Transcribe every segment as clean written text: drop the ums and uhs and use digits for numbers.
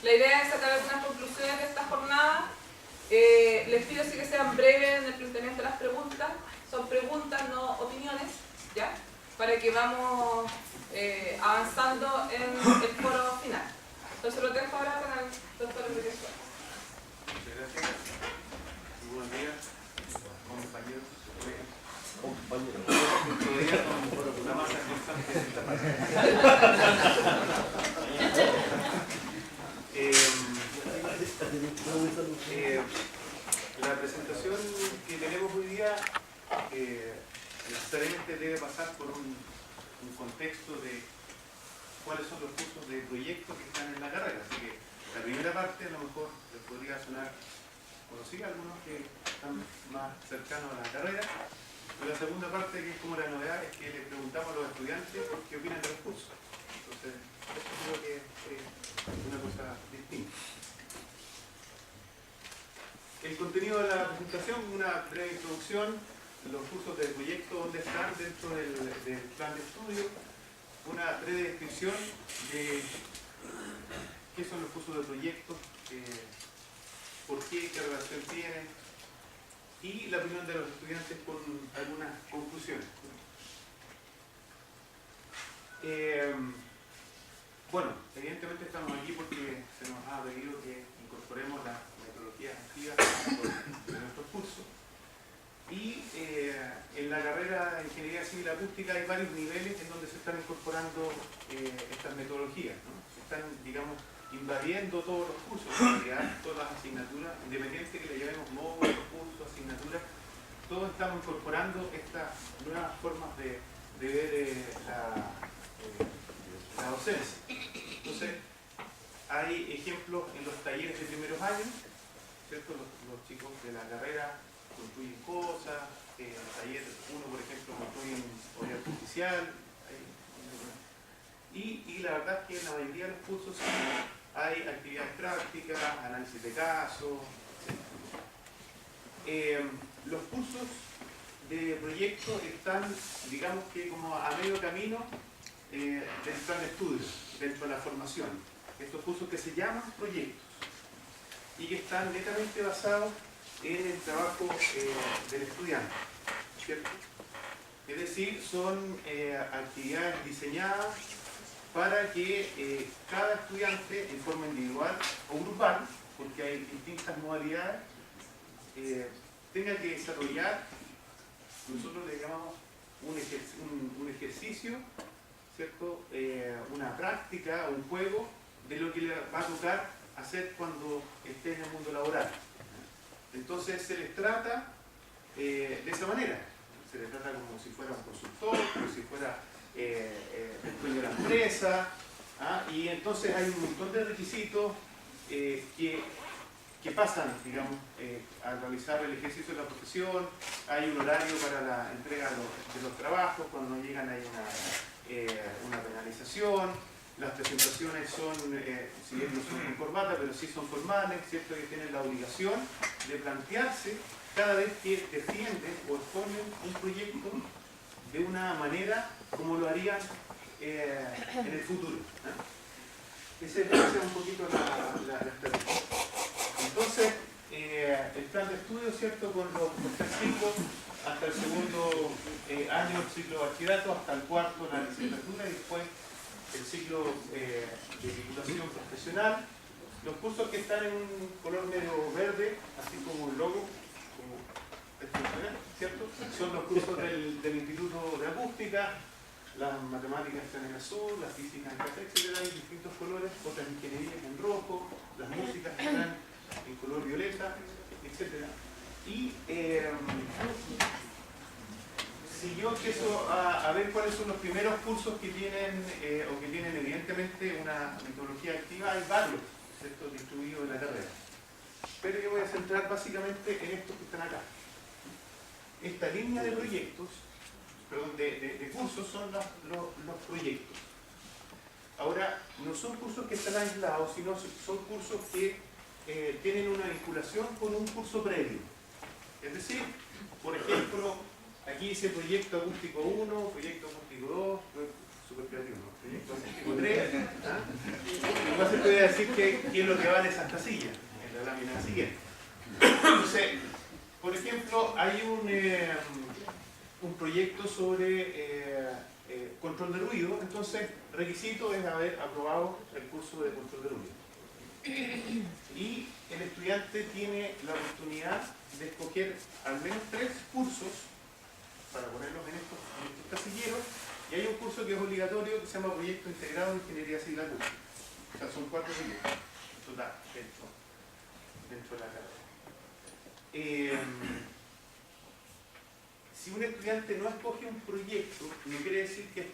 La idea es sacar algunas conclusiones de esta jornada. Les pido sí que sean breves en el planteamiento de las preguntas. Son preguntas, no opiniones, ¿ya? Para que vamos avanzando en el foro final. Entonces lo dejo ahora con el doctor Enrique Suárez. Muchas gracias. Buenos días, compañeros. Una masa constante de esta la presentación que tenemos hoy día necesariamente debe pasar por un contexto de cuáles son los cursos de proyectos que están en la carrera. Así que la primera parte a lo mejor les podría sonar conocida a algunos que están más cercanos a la carrera. Pero la segunda parte, que es como la novedad, es que le preguntamos a los estudiantes qué opinan de los cursos. Entonces, eso creo que es una cosa distinta. El contenido de la presentación, una breve introducción, los cursos de proyecto, dónde están dentro del plan de estudio, una breve descripción de qué son los cursos de proyecto, por qué relación tienen, y la opinión de los estudiantes con algunas conclusiones. Bueno, evidentemente estamos aquí porque se nos ha pedido que incorporemos las metodologías activas de nuestros cursos. Y en la carrera de Ingeniería Civil Acústica hay varios niveles en donde se están incorporando estas metodologías, ¿no? Se están, digamos, invadiendo todos los cursos, en realidad, todas las asignaturas, independiente que le llamemos módulos, cursos, asignaturas, todos estamos incorporando estas nuevas formas de ver la docencia. Entonces, hay ejemplos en los talleres de primeros años, ¿cierto? Los chicos de la carrera construyen cosas, en el taller 1, por ejemplo, construyen olla artificial, y la verdad es que en la mayoría de los cursos hay actividades prácticas, análisis de casos, etc. Los cursos de proyecto están, digamos que como a medio camino del plan de estudio, dentro de la formación. Estos cursos que se llaman proyectos y que están netamente basados en el trabajo del estudiante, ¿cierto? Es decir, son actividades diseñadas para que cada estudiante, en forma individual o grupal, porque hay distintas modalidades, tenga que desarrollar, nosotros le llamamos un ejercicio, ¿cierto? Una práctica, un juego de lo que le va a tocar hacer cuando esté en el mundo laboral. Entonces se les trata de esa manera, se les trata como si fuera un consultor, como si fuera el dueño de la empresa, y entonces hay un montón de requisitos que pasan, digamos, al realizar el ejercicio de la profesión. Hay un horario para la entrega de los trabajos, cuando no llegan hay una penalización. Las presentaciones son, si bien no son con corbata, pero sí son formales, ¿cierto? Que tienen la obligación de plantearse cada vez que defienden o exponen un proyecto de una manera como lo harían en el futuro, ¿eh? Esa es un poquito la estrategia. Entonces, el plan de estudio, ¿cierto? Con los 3 ciclos, hasta el segundo año del ciclo de bachillerato, hasta el cuarto la licenciatura y después el ciclo de titulación profesional. Los cursos que están en un color medio verde, así como el logo, como ¿cierto? Son los cursos del Instituto de Acústica. Las matemáticas están en azul, las físicas en café, etc. Hay distintos colores, otras ingenierías en rojo, las músicas están en color violeta, etc. Y si yo empiezo a ver cuáles son los primeros cursos que tienen, o que tienen evidentemente una metodología activa, hay varios, ¿cierto? Distribuidos en la carrera. Pero yo voy a centrar básicamente en estos que están acá. Esta línea de proyectos, perdón, de cursos son los proyectos. Ahora, no son cursos que están aislados, sino son cursos que tienen una vinculación con un curso previo. Es decir, por ejemplo, aquí dice proyecto acústico 1, proyecto acústico 2, super creativo, ¿no? Proyecto acústico 3, pasa es que voy a decir qué es lo que vale esas casillas en la lámina siguiente. Entonces, por ejemplo, hay un proyecto sobre control de ruido. Entonces, requisito es haber aprobado el curso de control de ruido. Y el estudiante tiene la oportunidad de escoger al menos 3 cursos para ponerlos en estos casilleros. Y hay un curso que es obligatorio que se llama Proyecto Integrado de Ingeniería Civil Acústica. O sea, son 4 proyectos total dentro de la carrera. Si un estudiante no escoge un proyecto, no quiere decir que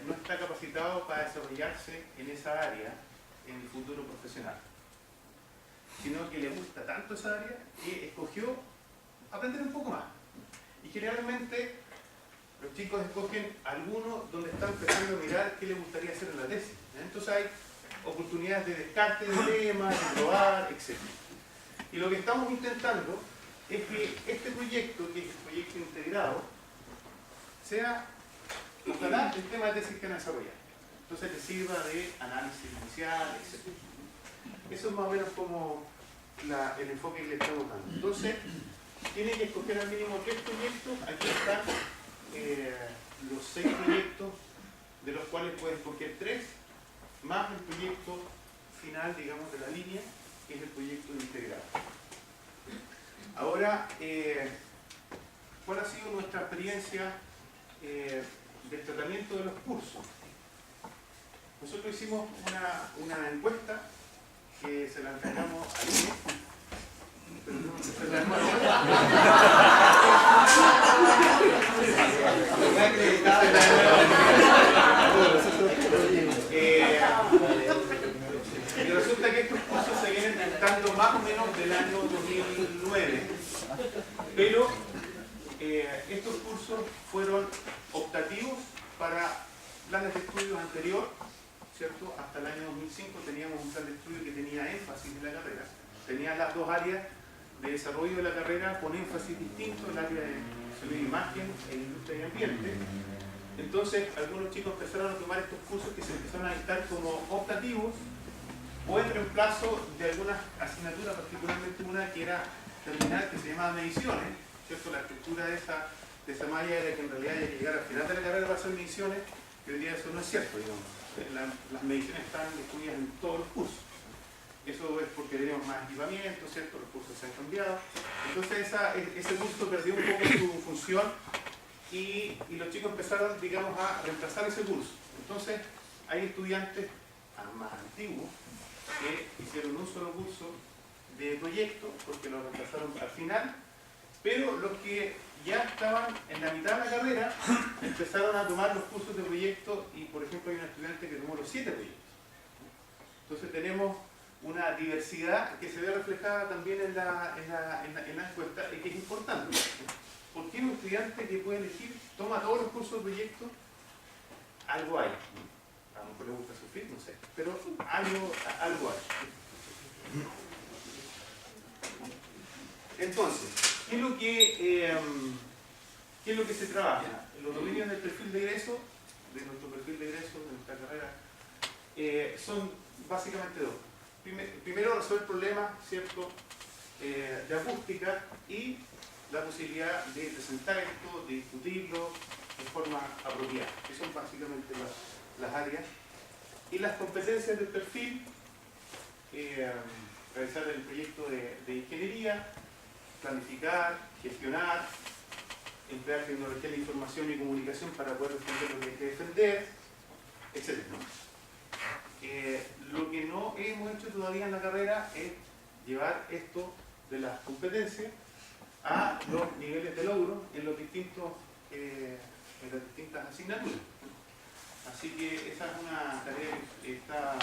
no está capacitado para desarrollarse en esa área en el futuro profesional, sino que le gusta tanto esa área que escogió aprender un poco más. Y generalmente los chicos escogen algunos donde están empezando a mirar qué les gustaría hacer en la tesis. Entonces hay oportunidades de descarte de temas, de probar, etc. Y lo que estamos intentando es que este proyecto, que es el proyecto integrado, sea, ojalá, el tema de tesis que van a desarrollar. Entonces que sirva de análisis inicial, etc. Eso es más o menos como el enfoque que le estamos dando. Entonces, tiene que escoger al mínimo 3 proyectos. Aquí están los 6 proyectos, de los cuales puede escoger 3, más el proyecto final, digamos, de la línea, que es el proyecto integrado. Ahora, ¿cuál ha sido nuestra experiencia del tratamiento de los cursos? Nosotros hicimos una encuesta que se la entregamos al INE. Y resulta que estos cursos se vienen dictando más o menos del año 2009, pero estos cursos fueron optativos para planes de estudios anterior, ¿cierto? Hasta el año 2005 teníamos un plan de estudio que tenía énfasis en la carrera, tenía las 2 áreas de desarrollo de la carrera con énfasis distinto, el área de sonido e imagen e industria y ambiente. Entonces algunos chicos empezaron a tomar estos cursos que se empezaron a dictar como optativos o en reemplazo de algunas asignaturas, particularmente una que era terminal, que se llamaba mediciones, ¿cierto? La estructura de esa malla era que en realidad había que llegar al final de la carrera para hacer mediciones, y hoy día eso no es cierto, digamos. Las mediciones están incluidas en todos los cursos. Eso es porque tenemos más equipamiento, ¿cierto? Los cursos se han cambiado. Entonces ese curso perdió un poco su función y los chicos empezaron, digamos, a reemplazar ese curso. Entonces hay estudiantes más antiguos que hicieron un solo curso de proyecto porque lo reemplazaron al final, pero los que ya estaban en la mitad de la carrera empezaron a tomar los cursos de proyecto y, por ejemplo, hay un estudiante que tomó los 7 proyectos. Entonces tenemos una diversidad que se ve reflejada también en la encuesta y que es importante. ¿Por qué un estudiante que puede elegir toma todos los cursos de proyecto? Algo hay. A lo mejor le gusta sufrir, no sé, pero algo hay. Entonces, ¿qué es lo que se trabaja? Los dominios del perfil de egreso, de nuestro perfil de egreso, de nuestra carrera, son básicamente 2. Primero, resolver problemas, ¿cierto?, de acústica y la posibilidad de presentar esto, de discutirlo de forma apropiada. Esas son básicamente las áreas. Y las competencias del perfil, realizar el proyecto de ingeniería, planificar, gestionar, emplear tecnología de información y comunicación para poder defender lo que hay que defender, etc. Lo que no hemos hecho todavía en la carrera es llevar esto de las competencias a los niveles de logro en las distintas asignaturas. Así que esa es una tarea que está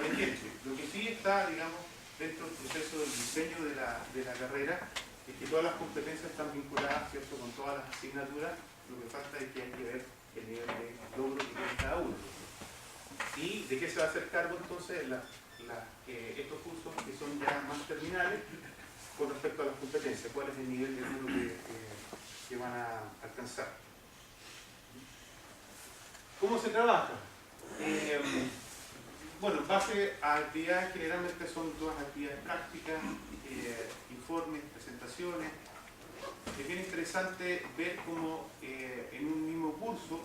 pendiente. Lo que sí está, digamos, dentro del proceso del diseño de la carrera es que todas las competencias están vinculadas, ¿cierto?, con todas las asignaturas. Lo que falta es que hay que ver el nivel de logro que tiene cada uno. ¿Y de qué se va a hacer cargo entonces estos cursos que son ya más terminales con respecto a las competencias? ¿Cuál es el nivel de logro que van a alcanzar? ¿Cómo se trabaja? Bueno, base a actividades generalmente son todas actividades prácticas, informes, presentaciones. Es bien interesante ver cómo en un mismo curso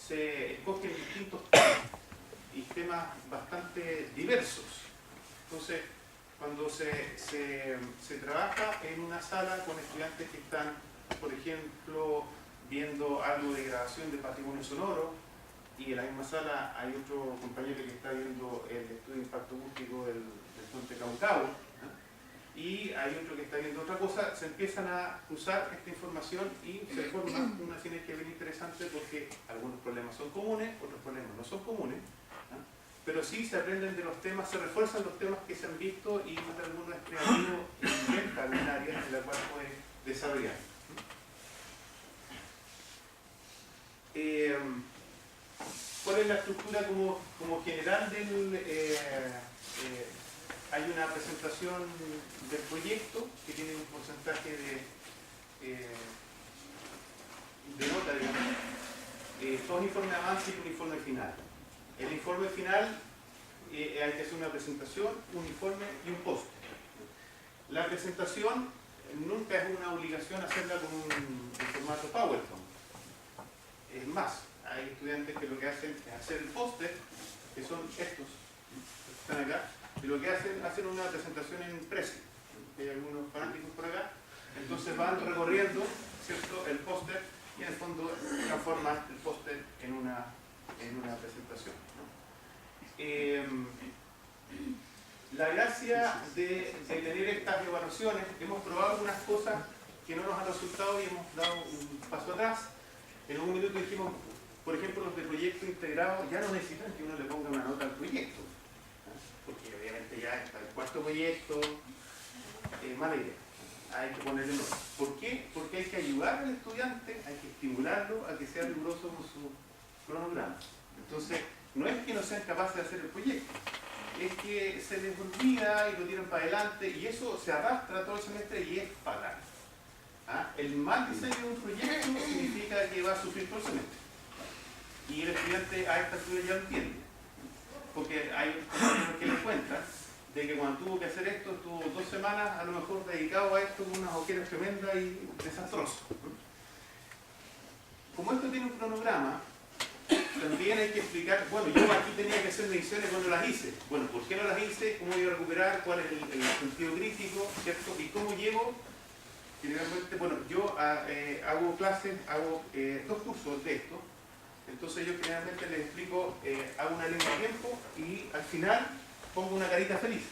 se escogen distintos temas y temas bastante diversos. Entonces, cuando se trabaja en una sala con estudiantes que están, por ejemplo, viendo algo de grabación de patrimonio sonoro, y en la misma sala hay otro compañero que está viendo el estudio de impacto acústico del puente Caucao, y hay otro que está viendo otra cosa, se empiezan a cruzar esta información y se forma una sinergia bien interesante porque algunos problemas son comunes, otros problemas no son comunes, pero sí se aprenden de los temas, se refuerzan los temas que se han visto y más de alguno es creativo e inventa alguna área en la cual puede desarrollar. ¿Cuál es la estructura como general del... hay una presentación del proyecto que tiene un porcentaje de nota, digamos, dos informes de avance y un informe final. El informe final hay que hacer una presentación, un informe y un post. La presentación nunca es una obligación hacerla con un formato PowerPoint. Es más, hay estudiantes que lo que hacen es hacer el póster, que son estos que están acá, y lo que hacen una presentación en Prezi. Hay algunos fanáticos por acá, entonces van recorriendo, ¿cierto?, el póster y en el fondo transforman el póster en una presentación, ¿no? La gracia de tener estas evaluaciones, hemos probado algunas cosas que no nos han resultado y hemos dado un paso atrás. En un minuto dijimos, por ejemplo, los de proyecto integrado ya no necesitan que uno le ponga una nota al proyecto, porque obviamente ya está el cuarto proyecto, mala idea, hay que ponerle nota. ¿Por qué? Porque hay que ayudar al estudiante, hay que estimularlo a que sea riguroso con su cronograma. Entonces, no es que no sean capaces de hacer el proyecto, es que se les olvida y lo tiran para adelante y eso se arrastra todo el semestre y es fatal. El mal diseño de un proyecto significa que va a sufrir todo el semestre. Y el estudiante a esta altura ya lo entiende. Porque hay compañeros que les cuentan de que cuando tuvo que hacer esto, estuvo 2 semanas a lo mejor dedicado a esto con unas ojeras tremendas y desastrosas. Como esto tiene un cronograma, también hay que explicar, bueno, yo aquí tenía que hacer mediciones cuando las hice. Bueno, ¿por qué no las hice? ¿Cómo iba a recuperar? ¿Cuál es el sentido crítico? ¿Cierto? ¿Y cómo llego? Generalmente, bueno, yo hago clases, hago 2 cursos de esto. Entonces yo generalmente les explico, hago una línea de tiempo y al final pongo una carita feliz.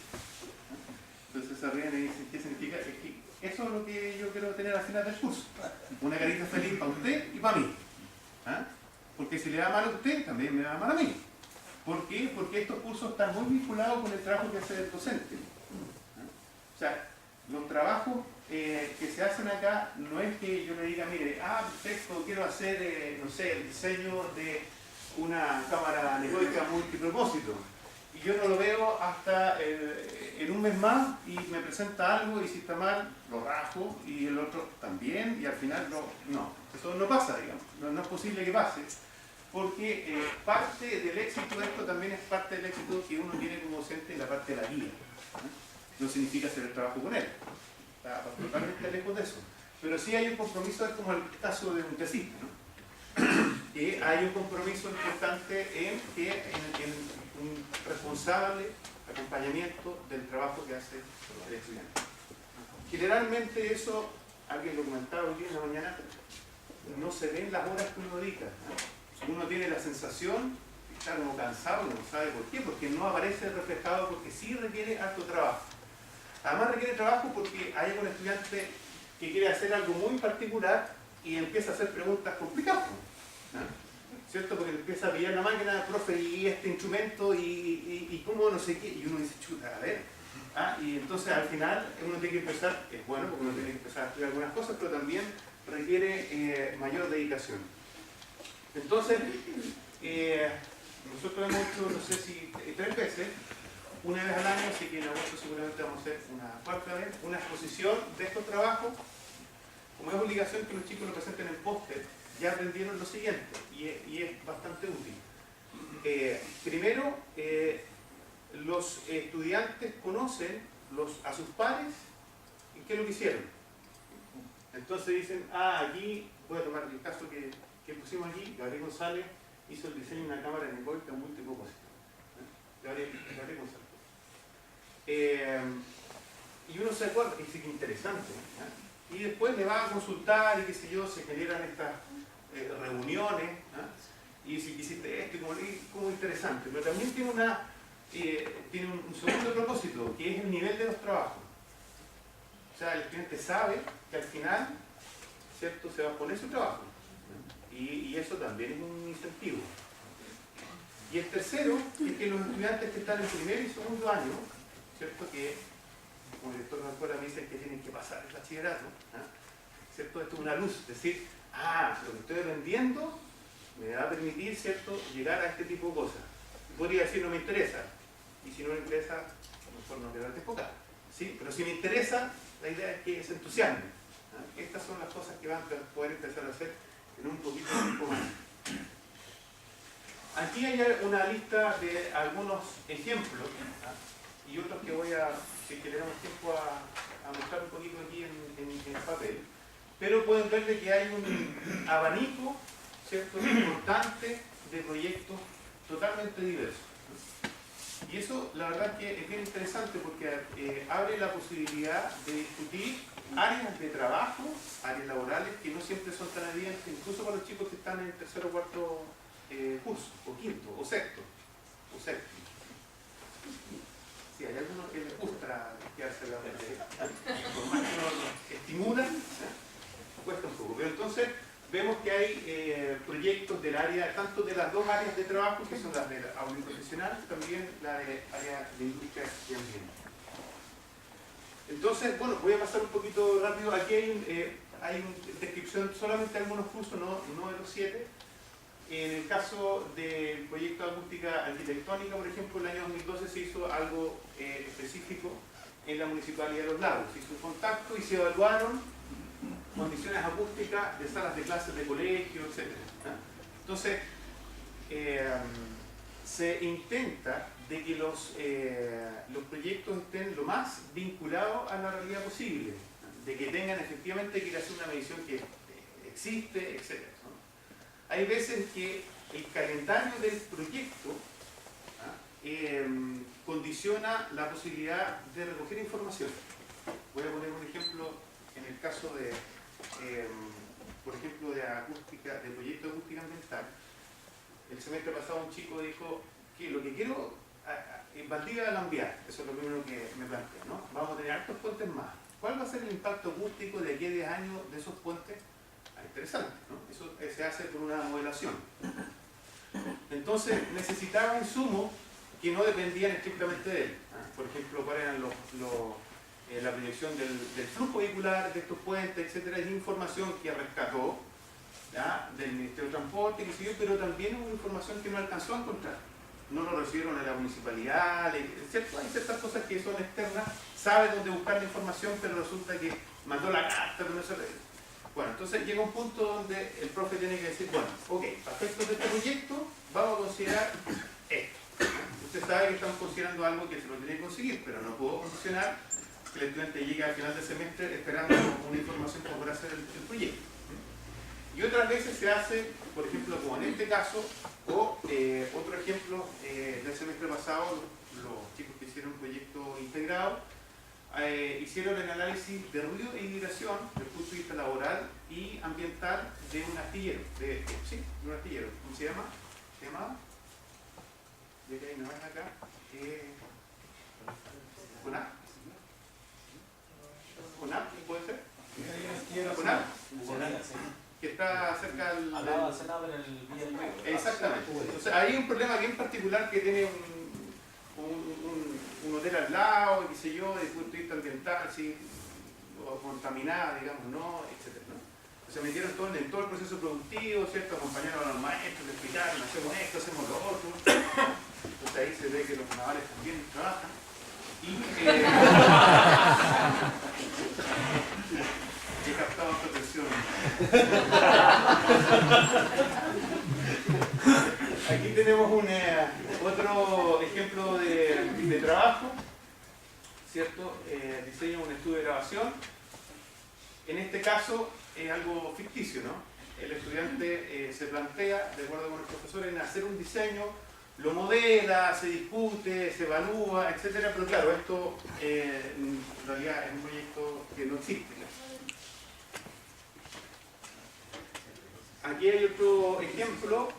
Entonces se ríen y dicen, ¿qué significa? Es que eso es lo que yo quiero tener al final del curso. Una carita feliz para usted y para mí. Porque si le da mal a usted, también me da mal a mí. ¿Por qué? Porque estos cursos están muy vinculados con el trabajo que hace el docente. O sea, los trabajos que se hacen acá no es que yo le diga, mire, perfecto, quiero hacer, no sé, el diseño de una cámara anecoica multipropósito. Y yo no lo veo hasta en un mes más y me presenta algo y si está mal, lo rajo y el otro también y al final no. Eso no pasa, digamos. No es posible que pase. Porque parte del éxito de esto también es parte del éxito que uno tiene como docente en la parte de la guía. No significa hacer el trabajo con él. Está totalmente lejos de eso. Pero sí hay un compromiso, es como el caso de un tesista, ¿no? Que hay un compromiso importante en un responsable acompañamiento del trabajo que hace el estudiante. Generalmente eso, alguien lo comentaba hoy día en la mañana, no se ven las horas que uno dedica, ¿no? Uno tiene la sensación de estar como cansado, no sabe por qué, porque no aparece reflejado, porque sí requiere alto trabajo. Además requiere trabajo porque hay un estudiante que quiere hacer algo muy particular y empieza a hacer preguntas complicadas, ¿no? ¿Cierto? Porque empieza a pillar la máquina, profe, y este instrumento, y cómo no sé qué, y uno dice, chuta, a ver. Y entonces al final uno tiene que empezar, es bueno porque uno tiene que empezar a estudiar algunas cosas, pero también requiere mayor dedicación. Entonces, nosotros hemos hecho, no sé si 3 veces, una vez al año, así que en agosto seguramente vamos a hacer una 4ª vez, una exposición de estos trabajos. Como es obligación que los chicos lo presenten en póster, ya aprendieron lo siguiente, y es bastante útil. Primero, los estudiantes conocen a sus pares y qué es lo que hicieron. Entonces dicen, aquí voy a tomar el caso que pusimos aquí. Gabriel González hizo el diseño de una cámara de necoica multipropósito. Gabriel González. Y uno se acuerda, y dice que interesante. Y después le va a consultar y qué sé yo, se generan estas reuniones. Y si hiciste esto, como interesante. Pero también tiene un segundo propósito, que es el nivel de los trabajos. O sea, el estudiante sabe que al final, ¿cierto?, se va a poner su trabajo. Y eso también es un incentivo. Y el tercero es que los estudiantes que están en primer y segundo año, ¿cierto?, que como director de la escuela me dicen que tienen que pasar el bachillerato, ¿cierto?, esto es una luz, es decir, lo que estoy aprendiendo me va a permitir, ¿cierto?, llegar a este tipo de cosas. Podría decir, no me interesa, y si no me interesa, a lo mejor no quiero enfocar, ¿sí? Pero si me interesa, la idea es que se entusiasme. Estas son las cosas que van a poder empezar a hacer en un poquito de tiempo más. Aquí hay una lista de algunos ejemplos, y otros que voy a, si tenemos tiempo, a mostrar un poquito aquí en papel. Pero pueden ver de que hay un abanico, ¿cierto?, importante de proyectos totalmente diversos. Y eso, la verdad, que es bien interesante porque abre la posibilidad de discutir áreas de trabajo, áreas laborales que no siempre son tan evidentes, incluso para los chicos que están en el tercer o cuarto curso, o quinto, o sexto. Sí, hay algunos que les gusta quedarse en la mente, por más que nos estimulan, cuesta un poco. Pero entonces vemos que hay proyectos del área, tanto de las dos áreas de trabajo, que son las de aula profesional, también la de área de industria y ambiente. Entonces, bueno, voy a pasar un poquito rápido. Aquí hay una descripción solamente de algunos cursos, no de los 7. En el caso del proyecto de acústica arquitectónica, por ejemplo, el año 2012 se hizo algo específico en la Municipalidad de Los Lagos. Se hizo un contacto y se evaluaron condiciones acústicas de salas de clases de colegio, etc. Entonces, se intenta de que los proyectos estén lo más vinculados a la realidad posible, de que tengan efectivamente que ir a hacer una medición que existe, etc. Hay veces que el calendario del proyecto condiciona la posibilidad de recoger información. Voy a poner un ejemplo en el caso de, por ejemplo, de proyecto de acústica ambiental. El semestre pasado un chico dijo que lo que quiero en Valdivia del Ambiar, eso es lo primero que me plantea, ¿no? Vamos a tener hartos puentes más. ¿Cuál va a ser el impacto acústico de aquí a 10 años de esos puentes? Interesante, ¿no? Eso se hace por una modelación. Entonces necesitaba insumos que no dependían estrictamente de él. Por ejemplo, cuál eran la proyección del flujo vehicular de estos puentes, etcétera. Es información que rescató, ¿ya?, del Ministerio de Transporte, pero también hubo información que no alcanzó a encontrar. No lo recibieron en la municipalidad, ¿cierto? Hay ciertas cosas que son externas, sabe dónde buscar la información, pero resulta que mandó la carta, pero no se le... Bueno, entonces llega un punto donde el profe tiene que decir, bueno, ok, para efectos de este proyecto vamos a considerar esto. Usted sabe que estamos considerando algo que se lo tiene que conseguir, pero no puedo condicionar que el estudiante llegue al final del semestre esperando una información para poder hacer el proyecto. Y otras veces se hace, por ejemplo, como en este caso, o otro ejemplo del semestre pasado, los chicos que hicieron un proyecto integrado, hicieron el análisis de ruido e vibración desde el punto de vista laboral y ambiental de un astillero, de un astillero. ¿Cómo se llama? ¿Se llama? Ya que no ven acá. ¿Conap? ¿Conap? ¿Puede ser? ¿Conap? Que está cerca del... Al lado del Senado en el Villa del Río. Exactamente. Entonces, hay un problema bien particular que tiene un hotel al lado, qué sé yo, desde el punto de vista ambiental, ¿sí?, o contaminada, digamos, ¿no?, etc., ¿no? Se metieron en todo el proceso productivo, ¿cierto? Acompañaron a los maestros, le explicaron, hacemos esto, hacemos lo otro. Entonces ahí se ve que los navales también trabajan. Y he captado tu atención. Aquí tenemos otro ejemplo de trabajo, ¿cierto? Diseño un estudio de grabación. En este caso es algo ficticio, ¿no? El estudiante se plantea, de acuerdo con el profesor, en hacer un diseño, lo modela, se discute, se evalúa, etc. Pero claro, esto en realidad es un proyecto que no existe. Aquí hay otro ejemplo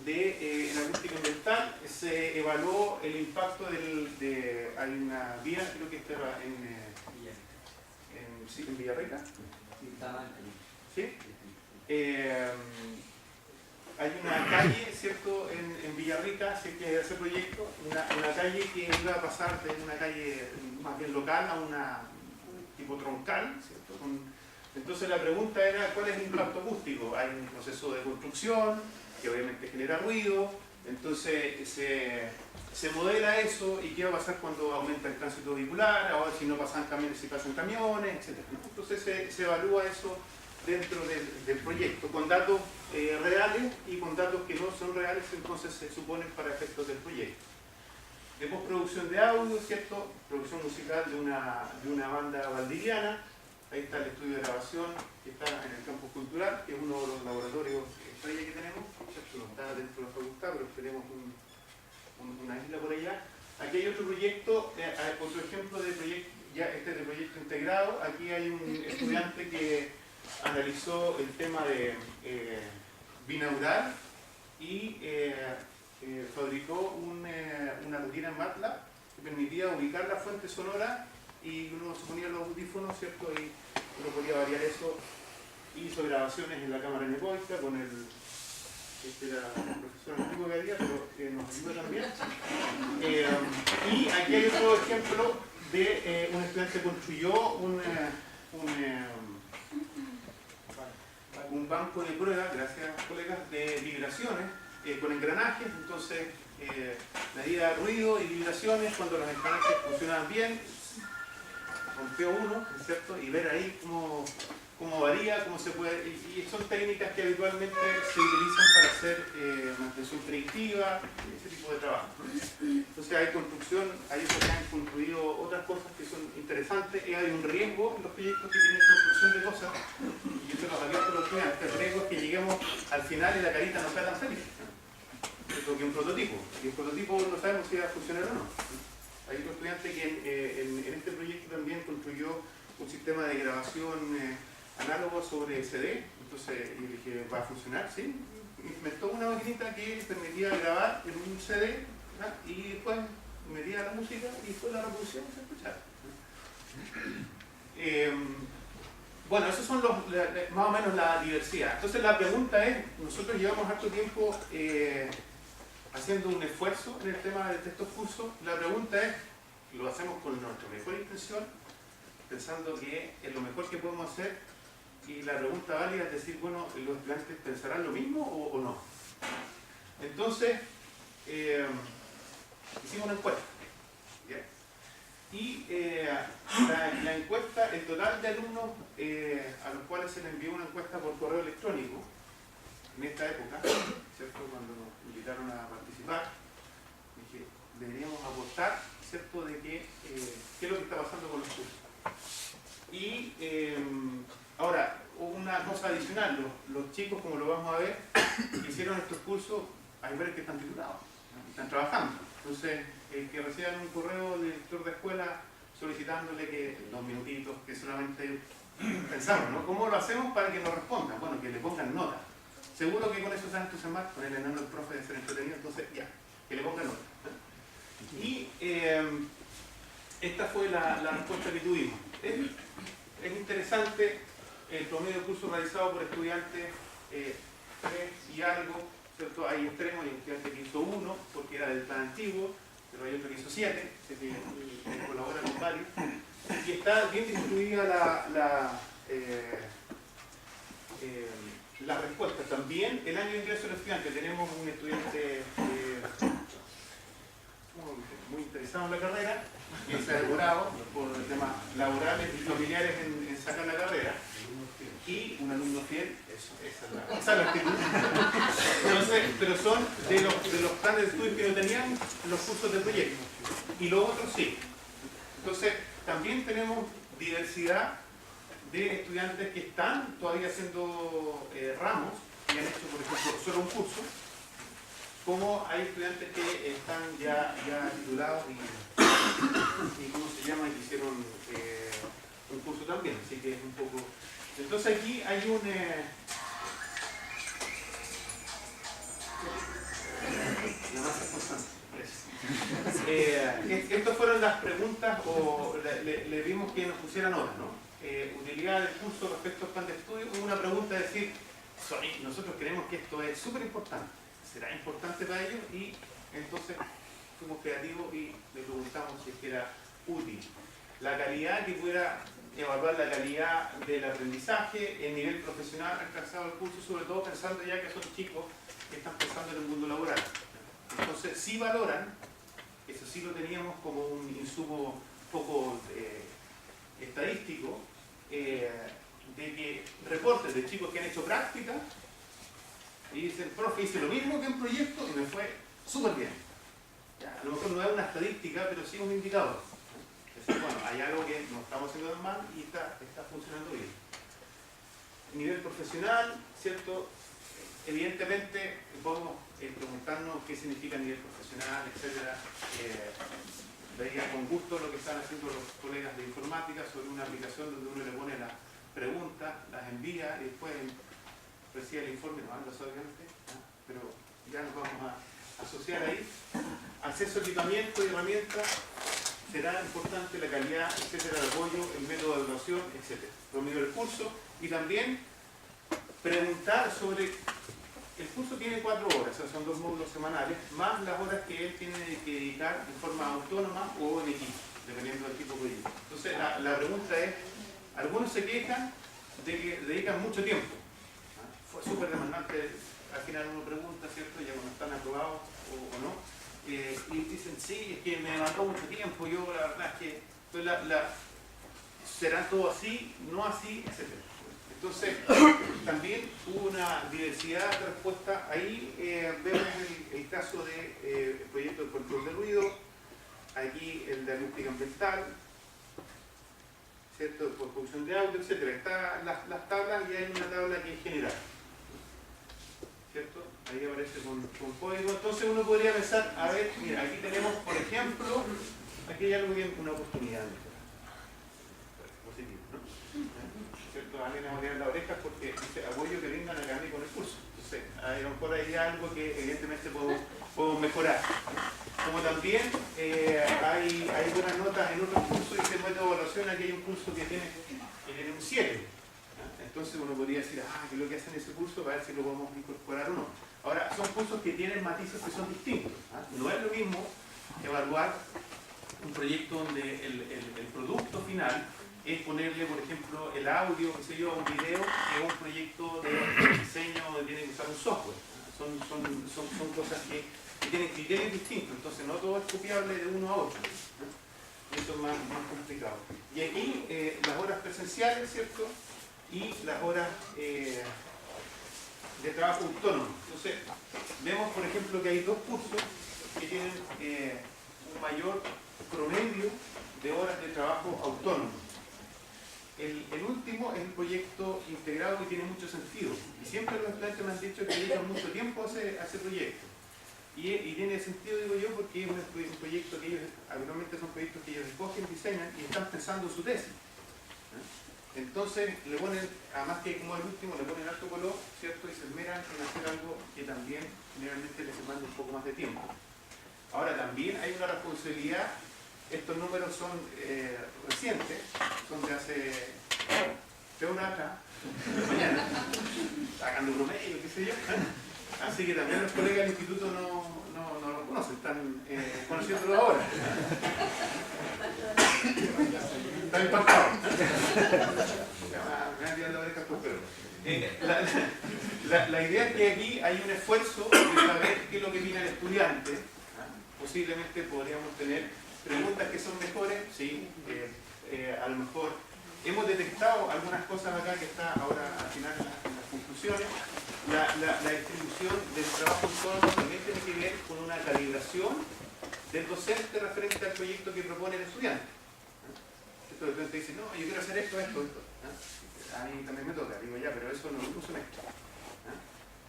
de en acústica ambiental. Se evaluó el impacto hay una vía, creo que estaba en Villarrica. ¿Sí? Hay una calle, ¿cierto?, en Villarrica, si es que ese proyecto, una calle que iba a pasar de una calle más bien local a una tipo troncal, ¿cierto? Entonces la pregunta era, ¿cuál es el impacto acústico? Hay un proceso de construcción que obviamente genera ruido, entonces se modela eso y qué va a pasar cuando aumenta el tránsito vehicular, ahora si no pasan camiones, si pasan camiones, etc. Entonces se evalúa eso dentro del proyecto, con datos reales y con datos que no son reales, entonces se suponen para efectos del proyecto. De postproducción de audio, ¿cierto? Producción musical de una banda valdiviana. Ahí está el estudio de grabación que está en el campus cultural, que es uno de los laboratorios estrella que tenemos, ¿cierto? No está dentro de la facultad, pero tenemos una isla por allá. Aquí hay otro proyecto, otro ejemplo de proyecto, ya este es de proyecto integrado. Aquí hay un estudiante que analizó el tema de binaural y fabricó una rutina en MATLAB que permitía ubicar la fuente sonora y uno se ponía los audífonos, ¿cierto? Y uno podía variar eso. Hizo grabaciones en la cámara anecoica con este era el profesor antiguo que había, pero nos ayuda también. Y aquí hay otro ejemplo de un estudiante que construyó un banco de pruebas, gracias colegas, de vibraciones con engranajes. Entonces medía ruido y vibraciones cuando los engranajes funcionaban bien, rompió uno, ¿cierto? Y ver ahí cómo varía, cómo se puede, y son técnicas que habitualmente se utilizan para hacer mantención predictiva, ese tipo de trabajo. Entonces hay construcción, hay otros que han construido otras cosas que son interesantes, y hay un riesgo en los proyectos que tienen construcción de cosas, y yo se los advierto a los estudiantes, el riesgo es que lleguemos al final y la carita no sea tan feliz, porque un prototipo, y el prototipo no sabemos si va a funcionar o no. Hay otro estudiante que en este proyecto también construyó un sistema de grabación análogo sobre CD, entonces yo dije, ¿va a funcionar? Sí, inventó una maquinita que permitía grabar en un CD, ¿verdad? Y después metía la música y después la reproducción se escuchaba. Bueno, esos son más o menos la diversidad. Entonces la pregunta es, nosotros llevamos harto tiempo haciendo un esfuerzo en el tema de estos cursos. La pregunta es, lo hacemos con nuestra mejor intención, pensando que es lo mejor que podemos hacer, y la pregunta válida es decir, bueno, ¿los estudiantes pensarán lo mismo o no? Entonces, hicimos una encuesta. ¿Ya? Y la encuesta, el total de alumnos a los cuales se les envió una encuesta por correo electrónico, en esta época, ¿cierto? Cuando nos invitaron a participar, dije, deberíamos aportar, ¿cierto?, de qué es lo que está pasando con los cursos. Y ahora, una cosa adicional, los chicos, como lo vamos a ver, que hicieron estos cursos, hay varios que están titulados, ¿no? Están trabajando. Entonces, el que reciban un correo del director de escuela solicitándole que 2 minutitos, que solamente pensamos, ¿no? ¿Cómo lo hacemos para que nos respondan? Bueno, que le pongan nota. Seguro que con eso se van a entusiasmar, con el enano del profe de ser entretenido, entonces ya, que le pongan nota. Y esta fue la respuesta que tuvimos. Es interesante el promedio de curso realizado por estudiantes 3 y algo, ¿cierto? Hay extremos, hay un estudiante que hizo 1 porque era del plan antiguo, pero hay otro que hizo 7, que colabora con varios. Y está bien distribuida la respuesta. También el año de ingreso del estudiante, tenemos un estudiante muy interesado en la carrera, que se ha demorado por temas laborales y familiares en sacar la carrera, y un alumno fiel, esa es la actitud. Entonces, pero son de los planes de estudio que no tenían los cursos de proyecto. y lo otro sí. Entonces, también tenemos diversidad de estudiantes que están todavía haciendo ramos y han hecho, por ejemplo, solo un curso, como hay estudiantes que están ya titulados y ¿cómo se llama? Y hicieron un curso también, así que es un poco... Entonces aquí hay un... la más importante. Estas fueron las preguntas, o le vimos que nos pusieran horas, ¿no? Utilidad del curso respecto al plan de estudio, hubo una pregunta de decir, nosotros creemos que esto es súper importante, será importante para ellos, y entonces fuimos creativos y le preguntamos si es que era útil. La calidad, que pudiera evaluar la calidad del aprendizaje, el nivel profesional alcanzado al curso, sobre todo pensando ya que son chicos que están pensando en el mundo laboral. Entonces, sí valoran, eso sí lo teníamos como un insumo poco estadístico, de que reportes de chicos que han hecho práctica y dicen, profe, hice lo mismo que en proyecto y me fue súper bien. Ya, a lo mejor no es una estadística, pero sí un indicador. Es decir, bueno, hay algo que no estamos haciendo mal y está funcionando bien. Nivel profesional, ¿cierto? Evidentemente podemos preguntarnos qué significa nivel profesional, etc. Veía con gusto lo que están haciendo los colegas de informática sobre una aplicación donde uno le pone las preguntas, las envía y después recibe el informe, no anda obviamente, ¿no? Pero ya nos vamos a asociar ahí. Acceso a equipamiento y herramientas, será importante la calidad, etcétera, el apoyo, el método de evaluación, etcétera. Promedio del curso y también preguntar sobre... El curso tiene 4 horas, o sea, son 2 módulos semanales, más las horas que él tiene que dedicar en forma autónoma o en equipo, dependiendo del tipo de proyecto. Entonces, la pregunta es, algunos se quejan de que dedican mucho tiempo. ¿Ah? Fue súper demandante, al final uno pregunta, ¿cierto? Ya cuando están aprobados o no, y dicen, sí, es que me demandó mucho tiempo, yo la verdad es que... Entonces, ¿será todo así? ¿No así? Etcétera. Entonces, también hubo una diversidad de respuestas. Ahí vemos el caso del proyecto de control de ruido, aquí el de acústica ambiental, ¿cierto? Por producción de audio, etc. Están las tablas y hay una tabla que es general, ¿cierto? Ahí aparece con código. Entonces uno podría pensar, a ver, mira, aquí tenemos, por ejemplo, aquí hay algo que es una oportunidad de mejorar. Positivo, ¿no? ¿Cierto? Alguien me va a tirar las orejas porque dice apoyo que vengan a mí con el curso. Entonces, a lo mejor hay algo que evidentemente podemos mejorar. Como también hay buenas notas en otros cursos, dice método de evaluación, aquí hay un curso que tiene un 7. Entonces uno podría decir, ¿qué es lo que hacen en ese curso? Para ver si lo podemos incorporar o no. Ahora, son cursos que tienen matices que son distintos. No es lo mismo evaluar un proyecto donde el producto final es ponerle, por ejemplo, el audio, qué sé yo, un video, que es un proyecto de diseño donde tiene que usar un software. Son cosas que tienen criterios distintos, entonces no todo es copiable de uno a otro. Eso es más complicado. Y aquí las horas presenciales, ¿cierto? Y las horas de trabajo autónomo. Entonces, vemos, por ejemplo, que hay 2 cursos que tienen un mayor promedio de horas de trabajo autónomo. El último es el proyecto integrado, que tiene mucho sentido. Y siempre los estudiantes me han dicho que dedican mucho tiempo a ese proyecto. Y tiene sentido, digo yo, porque es un proyecto que ellos, habitualmente son proyectos que ellos escogen, diseñan y están pensando su tesis. Entonces le ponen, además que como el último, le ponen alto color, ¿cierto? Y se esmeran en hacer algo que también generalmente les demanda un poco más de tiempo. Ahora también hay una responsabilidad. Estos números son recientes, son de hace 3 horas atrás, de mañana, sacando un promedio, qué sé yo. Así que también los colegas del instituto no lo conocen, están conociéndolo ahora. Están impactados. Me han tirado la oreja por perro. La idea es que aquí hay un esfuerzo de saber qué es lo que opina el estudiante. Posiblemente podríamos tener preguntas que son mejores, sí, a lo mejor hemos detectado algunas cosas acá que está ahora al final en las conclusiones. La distribución del trabajo autónomo también tiene que ver con una calibración del docente referente al proyecto que propone el estudiante. El estudiante dice, no, yo quiero hacer esto. A mí también me toca, digo ya, pero eso no es un semestre.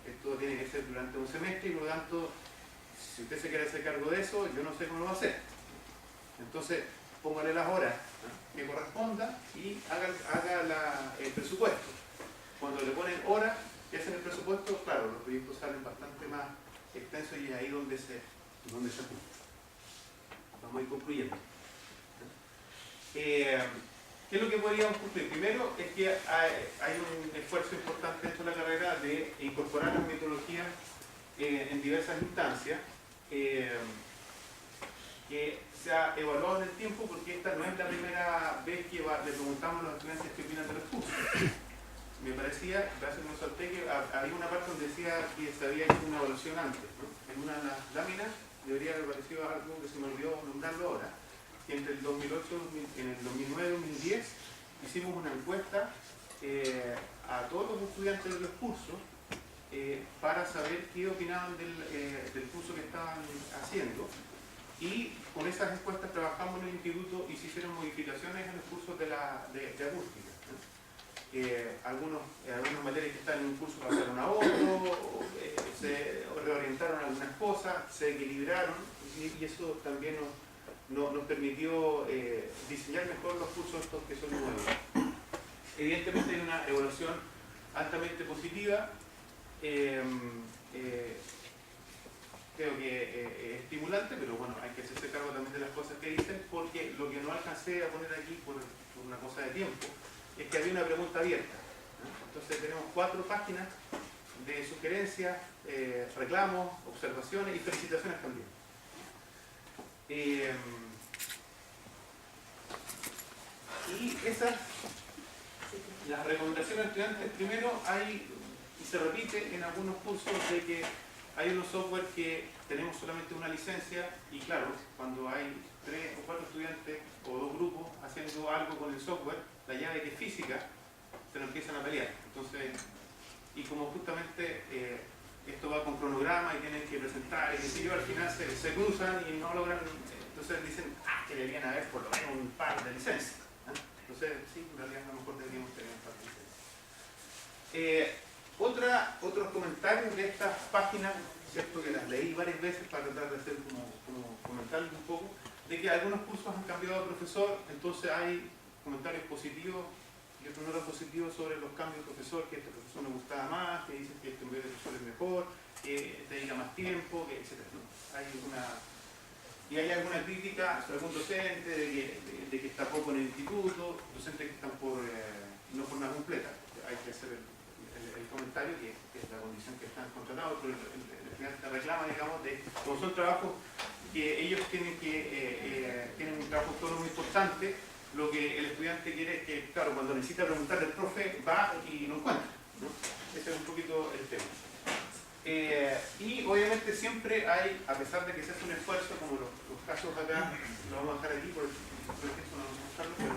Esto tiene que ser durante un semestre y por lo tanto, si usted se quiere hacer cargo de eso, yo no sé cómo lo va a hacer. Entonces, póngale las horas que corresponda y haga el presupuesto. Cuando le ponen horas y hacen el presupuesto, claro, los proyectos salen bastante más extensos y es ahí donde se ajusta. Vamos a ir concluyendo. ¿Qué es lo que podríamos concluir? Primero es que hay un esfuerzo importante dentro de la carrera de incorporar las metodologías en diversas instancias que se ha evaluado en el tiempo, porque esta no es la primera vez que le preguntamos a los estudiantes qué opinan de los cursos. Me parecía, gracias que me salté, que había una parte donde decía que se había hecho una evaluación antes, ¿no? En una de las láminas debería haber aparecido algo que se me olvidó nombrarlo ahora, que entre el 2008, en el 2009 y 2010 hicimos una encuesta a todos los estudiantes de los cursos para saber qué opinaban del curso que estaban haciendo, y con esas encuestas trabajamos en el instituto y se hicieron modificaciones en los cursos de acústica. Algunas materias que están en un curso pasaron a otro, se reorientaron algunas cosas, se equilibraron, y eso también nos permitió diseñar mejor los cursos estos que son nuevos. Evidentemente hay una evaluación altamente positiva, creo que es estimulante, pero bueno, hay que hacerse cargo también de las cosas que dicen, porque lo que no alcancé a poner aquí por una cosa de tiempo es que había una pregunta abierta, ¿no? Entonces tenemos 4 páginas de sugerencias, reclamos, observaciones y felicitaciones también. Y las recomendaciones de estudiantes, primero y se repite en algunos cursos, de que hay unos software que tenemos solamente una licencia, y claro, cuando hay 3 o 4 estudiantes o 2 grupos haciendo algo con el software, la llave que es física, se lo empiezan a pelear. Entonces, y como justamente esto va con cronograma y tienen que presentar, y qué sé yo, al final se cruzan y no logran, entonces dicen que deberían haber por lo menos un par de licencias. Entonces, sí, en realidad a lo mejor deberíamos tener un par de licencias. Otros comentarios de estas páginas, cierto que las leí varias veces para tratar de hacer como comentarles un poco, de que algunos cursos han cambiado de profesor, entonces hay comentarios positivos y otros no tan positivos sobre los cambios de profesor, que este profesor me gustaba más, que dicen que este en vez de profesor es mejor, que dedica más tiempo, que etc. Y hay alguna crítica a algún docente de que está poco en el instituto, docentes que están por no jornada completa. Hay que hacer el comentario, que es la condición que están contratados, pero el estudiante reclama, digamos, como son trabajos que ellos tienen un trabajo autónomo importante. Lo que el estudiante quiere es que, claro, cuando necesita preguntarle al profe, va y lo encuentra, ¿no? Ese es un poquito el tema. Y obviamente siempre hay, a pesar de que se hace un esfuerzo, como los casos acá, lo vamos a dejar aquí, por ejemplo, no vamos a mostrarlo, pero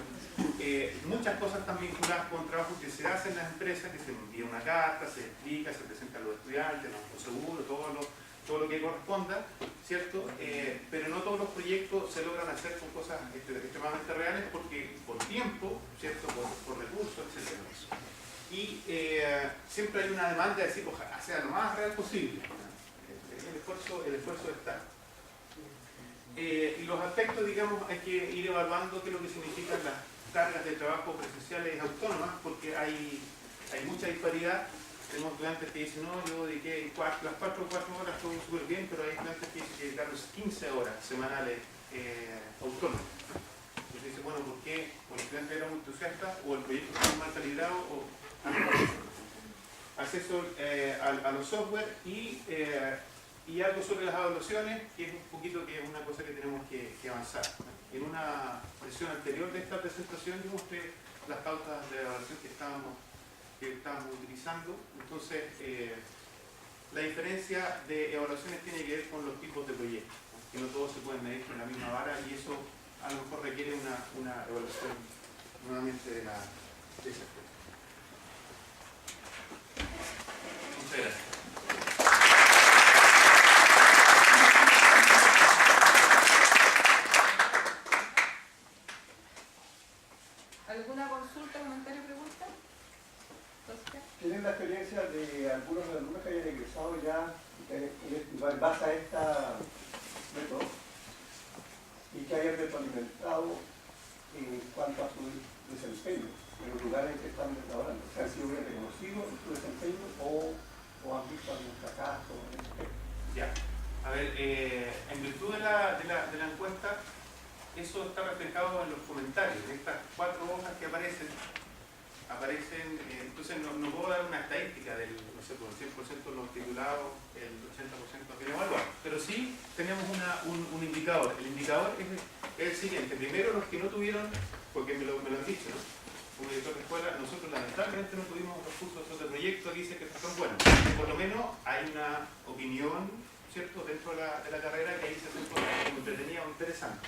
muchas cosas están vinculadas con trabajos que se hacen en las empresas, que se envía una carta, se explica, se presenta a los estudiantes, los seguros, todo lo que corresponda, ¿cierto? Pero no todos los proyectos se logran hacer con cosas extremadamente reales, porque por tiempo, ¿cierto? Por recursos, etc. Y siempre hay una demanda de decir, ojalá sea lo más real posible. El esfuerzo está. Y los aspectos, digamos, hay que ir evaluando qué es lo que significan las cargas de trabajo presenciales y autónomas, porque hay mucha disparidad. Tenemos estudiantes que dicen, no, yo dediqué las 4 horas, todo súper bien, pero hay estudiantes que dicen que dedicaron 15 horas semanales autónomas. Entonces dice, bueno, ¿por qué? O el estudiante era muy entusiasta, o el proyecto está mal calibrado, o acceso a los software y algo sobre las evaluaciones, que es un poquito que es una cosa que tenemos que avanzar. En una sesión anterior de esta presentación yo mostré las pautas de evaluación que estábamos utilizando. Entonces, la diferencia de evaluaciones tiene que ver con los tipos de proyectos, que no todos se pueden medir con la misma vara, y eso a lo mejor requiere una evaluación nuevamente de ese aspecto. Muchas gracias. ¿Alguna consulta, comentario, pregunta? Entonces, ¿Tienen la experiencia de algunos alumnos que hayan egresado ya en base a esta método y que hayan retroalimentado en cuanto a su desempeño en los lugares en que están laborando? O sea, ¿han sido bien reconocidos en su desempeño o han visto algún fracaso en este tema? Ya. A ver, en virtud de la encuesta, eso está reflejado en los comentarios. De estas 4 hojas que aparecen, entonces no puedo dar una estadística del, no sé, por el 100% de los titulados, el 80% que evaluar, pero sí tenemos un indicador. El indicador es el siguiente. Primero, los que no tuvieron, porque me lo han dicho, ¿no? Como director de escuela, nosotros lamentablemente no tuvimos recursos de proyectos que dicen que son buenos. Por lo menos hay una opinión, ¿cierto?, dentro de la carrera que ahí se hace como entretenida o interesante.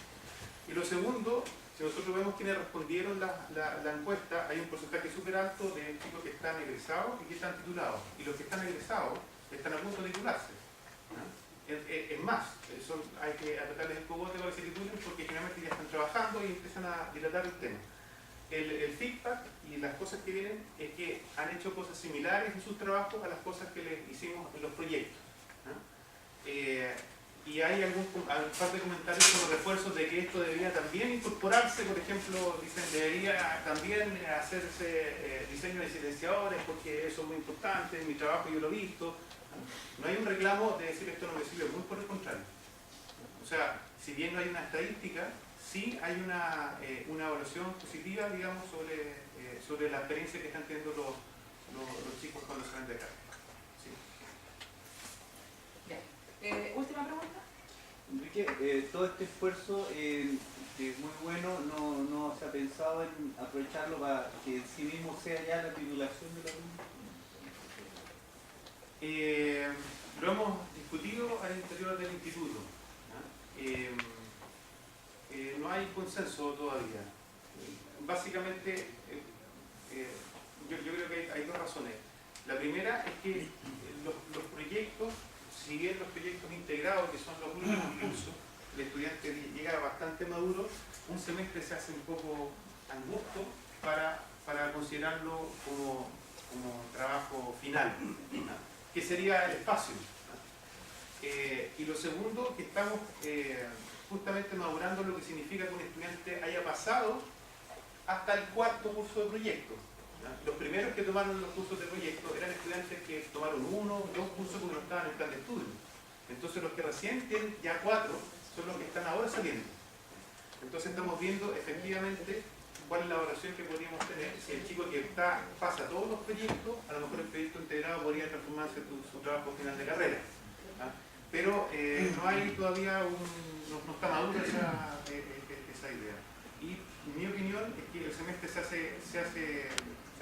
Y lo segundo, si nosotros vemos quienes respondieron la encuesta, hay un porcentaje súper alto de chicos que están egresados y que están titulados. Y los que están egresados están a punto de titularse. ¿No? Es más, hay que apretarles el cogote para que se titulen porque generalmente ya están trabajando y empiezan a dilatar el tema. El feedback y las cosas que vienen es que han hecho cosas similares en sus trabajos a las cosas que les hicimos en los proyectos. ¿No? Y hay un par de comentarios sobre refuerzos de que esto debería también incorporarse. Por ejemplo, dicen debería también hacerse diseño de silenciadores porque eso es muy importante, en mi trabajo yo lo he visto. No hay un reclamo de decir esto no me sirve, muy por el contrario. O sea, si bien no hay una estadística, sí hay una evaluación positiva, digamos, sobre la experiencia que están teniendo los chicos cuando salen de acá. Sí. Última pregunta. Enrique, todo este esfuerzo que es muy bueno, no se ha pensado en aprovecharlo para que en sí mismo sea ya la titulación del alumno. Lo hemos discutido al interior del instituto. No hay consenso todavía. Básicamente, yo creo que hay 2 razones. La primera es que los proyectos, si bien los proyectos integrados, que son los últimos cursos, el estudiante llega bastante maduro, un semestre se hace un poco angosto para considerarlo como trabajo final, ¿no? Que sería el espacio. ¿No? Y lo segundo, que estamos justamente madurando lo que significa que un estudiante haya pasado hasta el 4º curso de proyecto. Los primeros que tomaron los cursos de proyecto eran estudiantes que tomaron 1 o 2 cursos porque no estaban en plan de estudio. Entonces los que recién tienen ya 4 son los que están ahora saliendo. Entonces estamos viendo efectivamente cuál es la evaluación que podríamos tener. Si el chico que pasa todos los proyectos, a lo mejor el proyecto integrado podría transformarse en su trabajo final de carrera. Pero no hay todavía no está madura esa idea. Y mi opinión es que el semestre se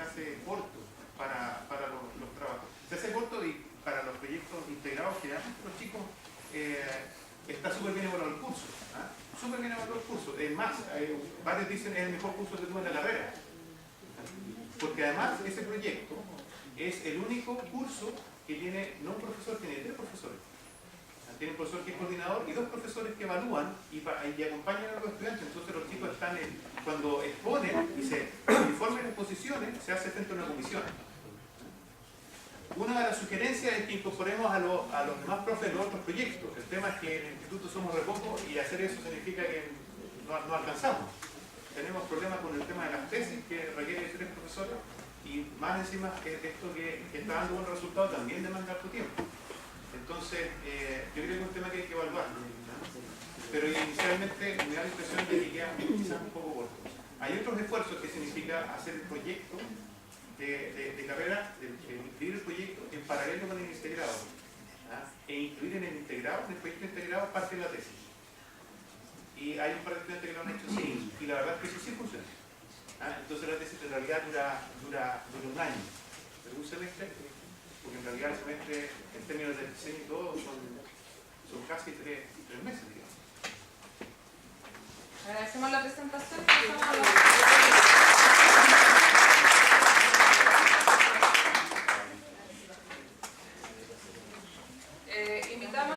hace corto para los trabajos. Se hace corto y para los proyectos integrados, que los chicos está súper bien evaluado el curso. Súper bien evaluado el curso. Es más, varios dicen que es el mejor curso que tuve en la carrera. Porque además ese proyecto es el único curso que tiene, no un profesor, tiene 3 profesores. Tiene un profesor que es coordinador y 2 profesores que evalúan y acompañan a los estudiantes. Entonces los chicos están, cuando exponen y se informan en exposiciones, se hace frente a una comisión. Una de las sugerencias es que incorporemos a los demás profes de los otros proyectos. El tema es que en el instituto somos re pocos y hacer eso significa que no alcanzamos. Tenemos problemas con el tema de las tesis, que requiere de 3 profesores, y más encima que esto que está dando buenos resultados también demanda harto tiempo. Entonces, yo creo que es un tema que hay que evaluar, ¿no? Pero inicialmente me da la impresión de que queda quizás un poco corto. Hay otros esfuerzos que significa hacer el proyecto de carrera, incluir el proyecto en paralelo con el integrado, e incluir en el integrado, en el proyecto integrado, parte de la tesis. Y hay un par de estudiantes que lo han hecho así, y la verdad es que eso sí funciona. Entonces la tesis en realidad dura un año, pero un semestre, porque en realidad el semestre, en términos de diseño y todo, son casi 3 meses.